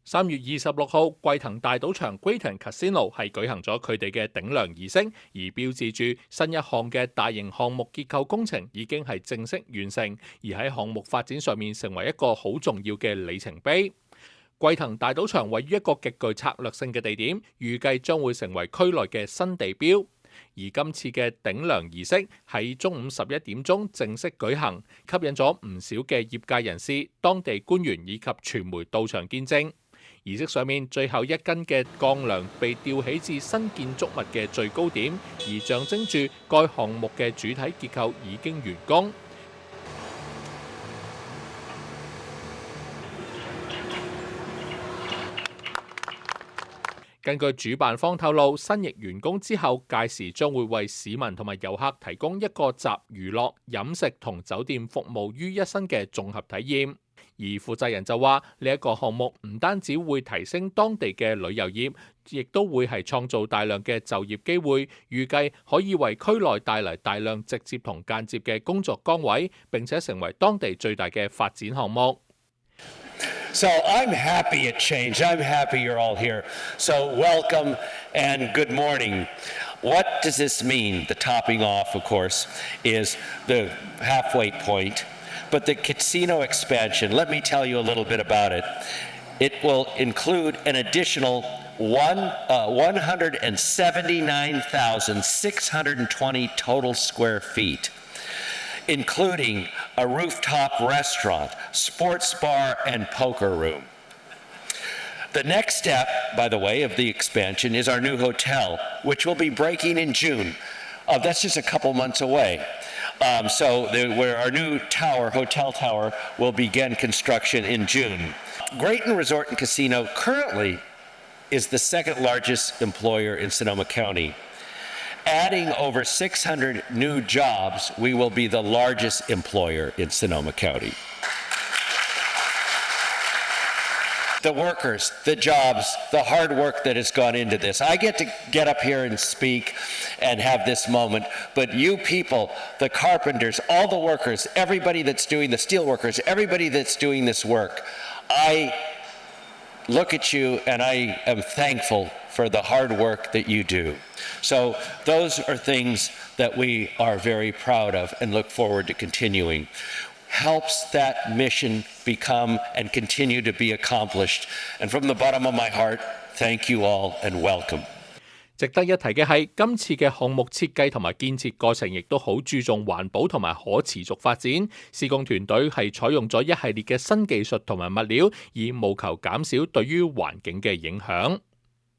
3月26號，桂騰大賭場 Greaton Casino 係舉行咗佢哋嘅頂梁儀式，而標誌住新一項嘅大型項目結構工程已經係正式完成，而喺項目發展上面成為一個好重要嘅里程碑。桂騰大賭場位於一個極具策略性嘅地點，預計將會成為區內嘅新地標。而今次嘅頂梁儀式喺中午11點鐘正式舉行，吸引咗唔少嘅業界人士、當地官員以及傳媒到場見證。儀式上面最後一根嘅鋼梁被吊起至新建築物嘅最高點，而象徵住該項目嘅主體結構已經完工。根據主辦方透露，新翼完工之後，屆時將會為市民同埋遊客提供一個集娛樂、飲食同酒店服務於一身嘅綜合體驗。而負責人就話：呢一個項目唔單止會提升當地嘅旅遊業，亦都會係創造大量嘅就業機會，預計可以為區內帶嚟大量直接同間接嘅工作崗位，並且成為當地最大嘅發展項目。So I'm happy it changed. I'm happy you're all here. So welcome and good morning. What does this mean? The topping off, of course, is the halfway point. But the casino expansion, let me tell you a little bit about it. It will include an additional 179,620 total square feet, including a rooftop restaurant, sports bar, and poker room. The next step, by the way, of the expansion is our new hotel, which will be breaking in June. That's just a couple months away. Where our new tower, hotel tower, will begin construction in June. Greaton Resort and Casino currently is the second largest employer in Sonoma County. Adding over 600 new jobs, we will be the largest employer in Sonoma County. The workers, the jobs, the hard work that has gone into this. I get to get up here and speak and have this moment, but you people, the carpenters, all the workers, everybody that's doing the steel workers, everybody that's doing this work, I look at you and I am thankful for the hard work that you do. So those are things that we are very proud of and look forward to continuing. Helps that mission become and continue to be accomplished. And from the bottom of my heart, thank you all and welcome. 值得一提嘅係，今次嘅項目設計同埋建設過程亦都好注重環保同埋可持續發展。施工團隊係採用咗一系列嘅新技術同埋物料，以務求減少對於環境嘅影響。